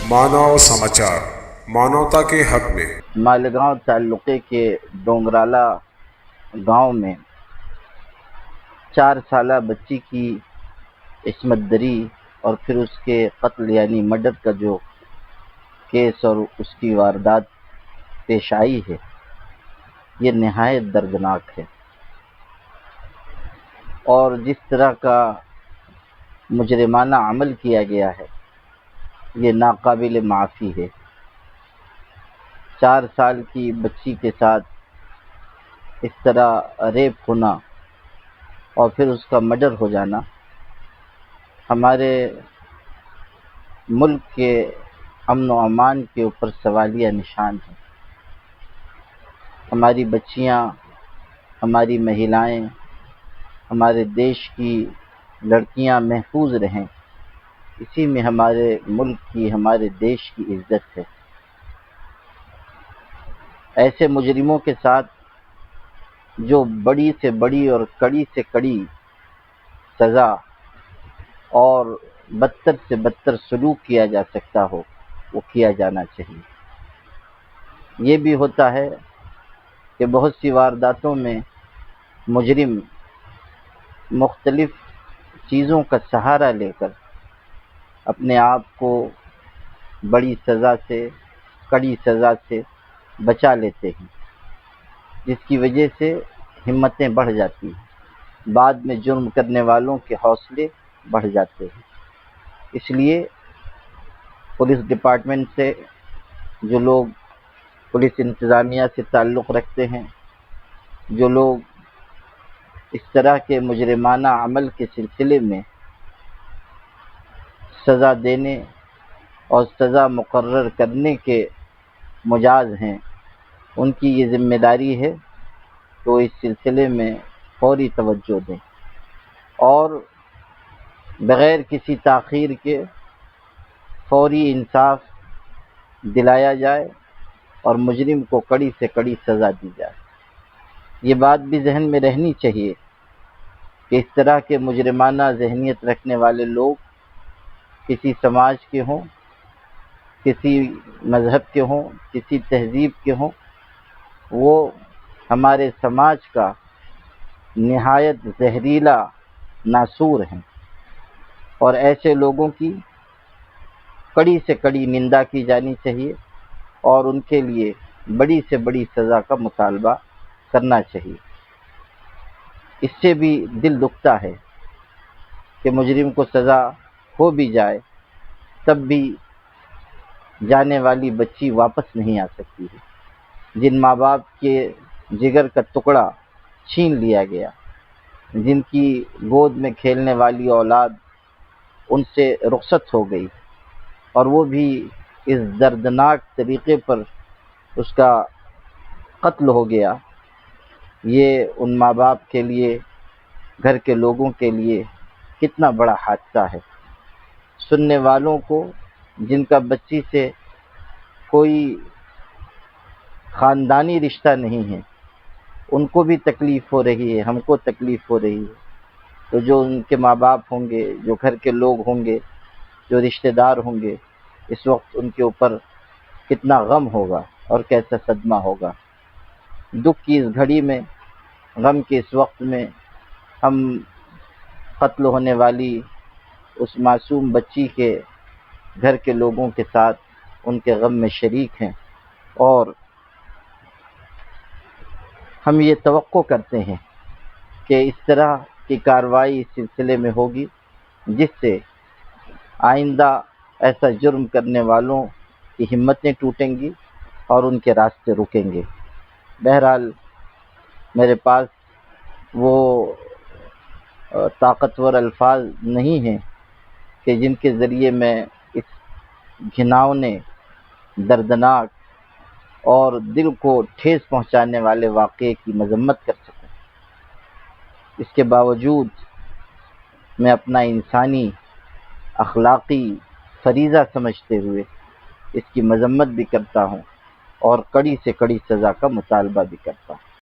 मानव समाचार मानवता के हक में। मालेगांव ताल्लुके के डोंगराला गांव में 4 साला बच्ची की इस्मत दरी और फिर उसके कत्ल यानी मर्डर का जो केस और उसकी वारदात पेश आई है, ये नहायत दर्दनाक है। और जिस तरह का मुजरिमाना अमल किया गया है, ये नाकाबिल माफ़ी है। 4 साल की बच्ची के साथ इस तरह रेप होना और फिर उसका मर्डर हो जाना हमारे मुल्क के अमन व अमान के ऊपर सवालिया निशान है। हमारी बच्चियां, हमारी महिलाएं, हमारे देश की लड़कियां महफूज रहें, इसी में हमारे मुल्क की, हमारे देश की इज्जत है। ऐसे मुजरिमों के साथ जो बड़ी से बड़ी और कड़ी से कड़ी सज़ा और बदतर से बदतर सलूक किया जा सकता हो, वो किया जाना चाहिए। ये भी होता है कि बहुत सी वारदातों में मुजरिम मुख्तलिफ चीज़ों का सहारा लेकर अपने आप को बड़ी सज़ा से, कड़ी सज़ा से बचा लेते हैं, जिसकी वजह से हिम्मतें बढ़ जाती हैं, बाद में जुर्म करने वालों के हौसले बढ़ जाते हैं। इसलिए पुलिस डिपार्टमेंट से जो लोग पुलिस इंतज़ामिया से ताल्लुक़ रखते हैं, जो लोग इस तरह के मुजरिमाना अमल के सिलसिले में सज़ा देने और सज़ा मुकर्रर करने के मुजाज हैं, उनकी ये ज़िम्मेदारी है तो इस सिलसिले में फौरी तवज्जो दें और बग़ैर किसी ताख़ीर के फौरी इंसाफ दिलाया जाए और मुजरिम को कड़ी से कड़ी सज़ा दी जाए। ये बात भी जहन में रहनी चाहिए कि इस तरह के मुजरिमाना ज़हनियत रखने वाले लोग किसी समाज के हों, किसी मज़हब के हों, किसी तहज़ीब के हों, वो हमारे समाज का निहायत जहरीला नासूर हैं और ऐसे लोगों की कड़ी से कड़ी निंदा की जानी चाहिए और उनके लिए बड़ी से बड़ी सज़ा का मुतालबा करना चाहिए। इससे भी दिल दुखता है कि मुजरिम को सज़ा हो भी जाए तब भी जाने वाली बच्ची वापस नहीं आ सकती है। जिन माँ बाप के जिगर का टुकड़ा छीन लिया गया, जिनकी गोद में खेलने वाली औलाद उनसे रुखसत हो गई और वो भी इस दर्दनाक तरीक़े पर उसका कत्ल हो गया, ये उन माँ बाप के लिए, घर के लोगों के लिए कितना बड़ा हादसा है। सुनने वालों को जिनका बच्ची से कोई ख़ानदानी रिश्ता नहीं है, उनको भी तकलीफ़ हो रही है, हमको तकलीफ़ हो रही है, तो जो उनके माँ बाप होंगे, जो घर के लोग होंगे, जो रिश्तेदार होंगे, इस वक्त उनके ऊपर कितना गम होगा और कैसा सदमा होगा। दुख की इस घड़ी में, गम के इस वक्त में हम कत्ल होने वाली उस मासूम बच्ची के घर के लोगों के साथ उनके गम में शरीक हैं और हम ये तवक्को करते हैं कि इस तरह की कार्रवाई इस सिलसिले में होगी जिससे आइंदा ऐसा जुर्म करने वालों की हिम्मतें टूटेंगी और उनके रास्ते रुकेंगे। बहरहाल मेरे पास वो ताकतवर अल्फाज नहीं हैं कि जिनके ज़रिए मैं इस घिनौने, दर्दनाक और दिल को ठेस पहुंचाने वाले वाक़ये की मज़म्मत कर सकूं। इसके बावजूद मैं अपना इंसानी अखलाक़ी फ़रीज़ा समझते हुए इसकी मज़म्मत भी करता हूं और कड़ी से कड़ी सज़ा का मुतालबा भी करता हूं।